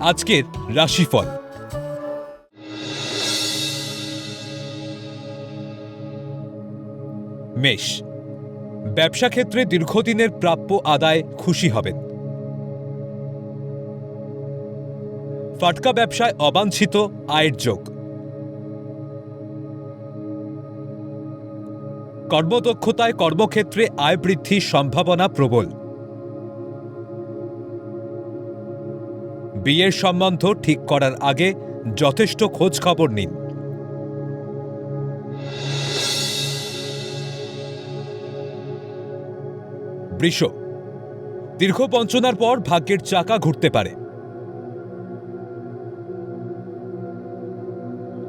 আজকের রাশিফল। মেষ, ব্যবসা ক্ষেত্রে দীর্ঘদিনের প্রাপ্য আদায় খুশি হবেন। ফাটকা ব্যবসায় অবাঞ্ছিত আয়ের যোগ। কর্মদক্ষতায় কর্মক্ষেত্রে আয় বৃদ্ধির সম্ভাবনা প্রবল। বিয়ের সম্বন্ধ ঠিক করার আগে যথেষ্ট খোঁজ খবর নিন। বৃষ, দীর্ঘ বঞ্চনার পর ভাগ্যের চাকা ঘুরতে পারে।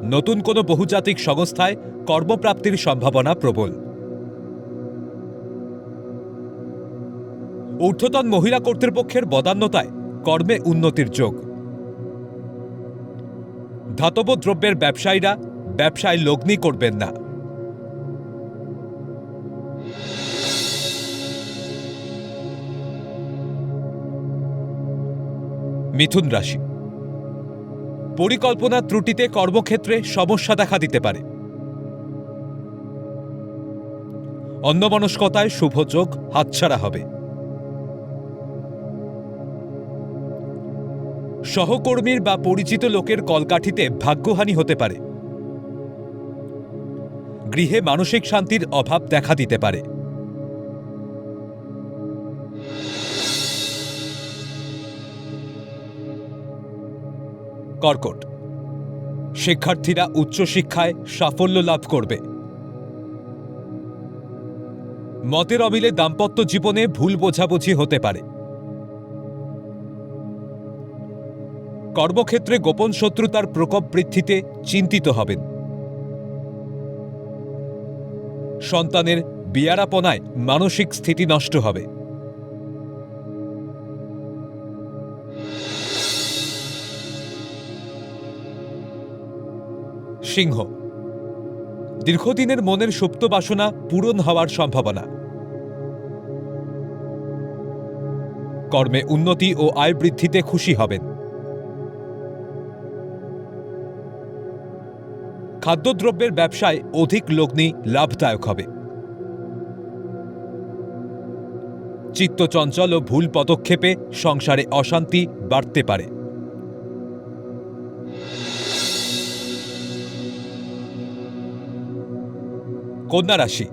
নতুন কোনো বহুজাতিক সংস্থায় কর্মপ্রাপ্তির সম্ভাবনা প্রবল। ঊর্ধ্বতন মহিলা কর্তৃপক্ষের বদান্যতায় কর্মে উন্নতির যোগ। ধাতব দ্রব্যের ব্যবসায়ীরা ব্যবসায় লগ্নি করবেন না। মিথুন রাশি, পরিকল্পনা ত্রুটিতে কর্মক্ষেত্রে সমস্যা দেখা দিতে পারে। অন্যমনস্কতায় শুভ যোগ হাতছাড়া হবে। সহকর্মীর বা পরিচিত লোকের কলকাঠিতে ভাগ্যহানি হতে পারে। গৃহে মানসিক শান্তির অভাব দেখা দিতে পারে। কর্কট, শিক্ষার্থীরা উচ্চশিক্ষায় সাফল্য লাভ করবে। মতের অমিলে দাম্পত্য জীবনে ভুল বোঝাবুঝি হতে পারে। কর্মক্ষেত্রে গোপন শত্রুতার প্রকোপ বৃদ্ধিতে চিন্তিত হবেন। সন্তানের বিয়ারাপনায় মানসিক স্থিতি নষ্ট হবে। সিংহ, দীর্ঘদিনের মনের সুপ্ত বাসনা পূরণ হওয়ার সম্ভাবনা। কর্মে উন্নতি ও আয় বৃদ্ধিতে খুশি হবেন। খাদ্যদ্রব্যের ব্যবসায় অধিক লগ্নি লাভদায়ক হবে। চিত্তচঞ্চল ও ভুল পদক্ষেপে সংসারে অশান্তি বাড়তে পারে। কন্যা রাশি,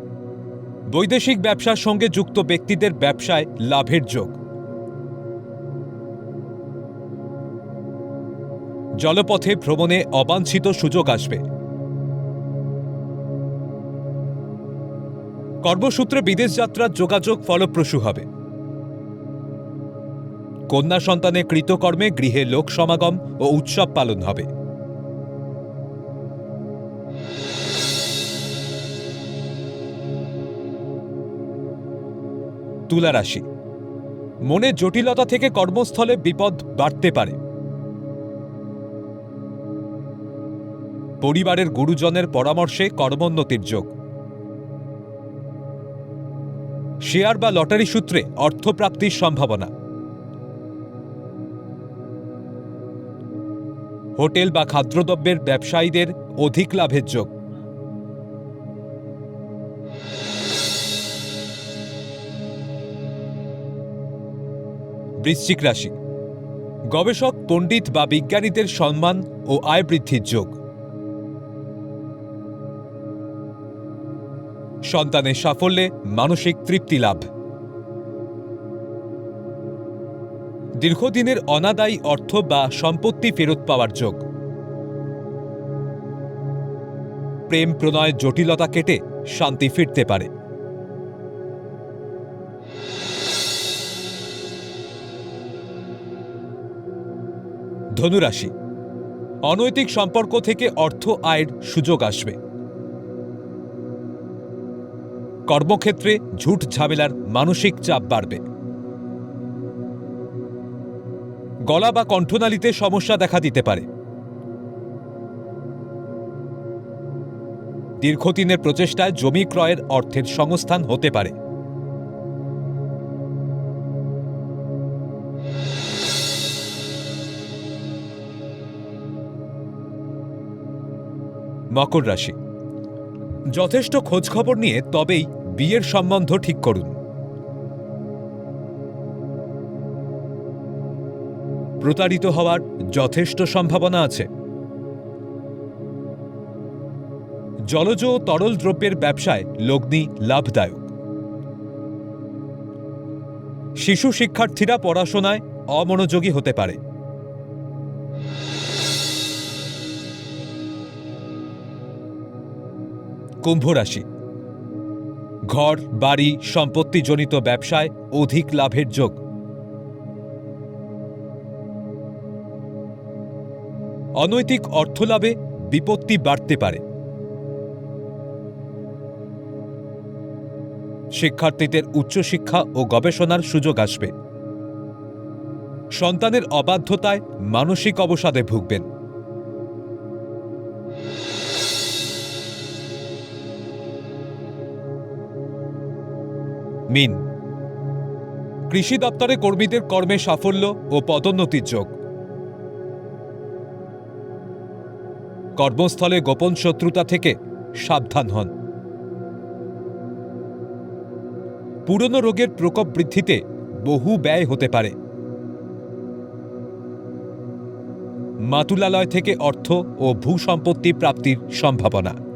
বৈদেশিক ব্যবসার সঙ্গে যুক্ত ব্যক্তিদের ব্যবসায় লাভের যোগ। জলপথে ভ্রমণে অবাঞ্ছিত সুযোগ আসবে। কর্মসূত্রে বিদেশ যাত্রার যোগাযোগ ফলপ্রসূ হবে। কন্যা সন্তানের কৃতকর্মে গৃহে লোক সমাগম ও উৎসব পালন হবে। তুলা রাশি, মনে জটিলতা থেকে কর্মস্থলে বিপদ বাড়তে পারে। পরিবারের গুরুজনের পরামর্শে কর্মোন্নতির যোগ। শেয়ার বা লটারি সূত্রে অর্থপ্রাপ্তির সম্ভাবনা। হোটেল বা খাদ্যদ্রব্যের ব্যবসায়ীদের অধিক লাভের যোগ। বৃশ্চিক রাশি, গবেষক, পণ্ডিত বা বিজ্ঞানীদের সম্মান ও আয় বৃদ্ধির যোগ। সন্তানের সাফল্যে মানসিক তৃপ্তি লাভ। দীর্ঘদিনের অনাদায়ী অর্থ বা সম্পত্তি ফেরত পাওয়ার যোগ। প্রেম প্রণয় জটিলতা কেটে শান্তি ফিরতে পারে। ধনুরাশি, অনৈতিক সম্পর্ক থেকে অর্থ আয়ের সুযোগ আসবে। কর্মক্ষেত্রে ঝুট ঝামেলার মানসিক চাপ বাড়বে। গলা বা কণ্ঠনালীতে সমস্যা দেখা দিতে পারে। দীর্ঘদিনের প্রচেষ্টায় জমি ক্রয়ের অর্থের সংস্থান হতে পারে। মকর রাশি, যথেষ্ট খোঁজখবর নিয়ে তবেই বিয়ের সম্বন্ধ ঠিক করুন। প্রতারিত হওয়ার যথেষ্ট সম্ভাবনা আছে। জলজ ও তরল দ্রব্যের ব্যবসায় লগ্নি লাভদায়ক। শিশু শিক্ষার্থীরা পড়াশোনায় অমনোযোগী হতে পারে। কুম্ভ রাশি, ঘর বাড়ি সম্পত্তিজনিত ব্যবসায় অধিক লাভের যোগ। অনৈতিক অর্থলাভে বিপত্তি বাড়তে পারে। শিক্ষার্থীদের উচ্চশিক্ষা ও গবেষণার সুযোগ আসবে। সন্তানের অবাধ্যতায় মানসিক অবসাদে ভুগবেন। মীন, কৃষি দপ্তরে কর্মীদের কর্মে সাফল্য ও পদোন্নতির যোগ। কর্মস্থলে গোপন শত্রুতা থেকে সাবধান হন। পুরনো রোগের প্রকোপ বৃদ্ধিতে বহু ব্যয় হতে পারে। মাতুলালয় থেকে অর্থ ও ভূসম্পত্তি প্রাপ্তির সম্ভাবনা।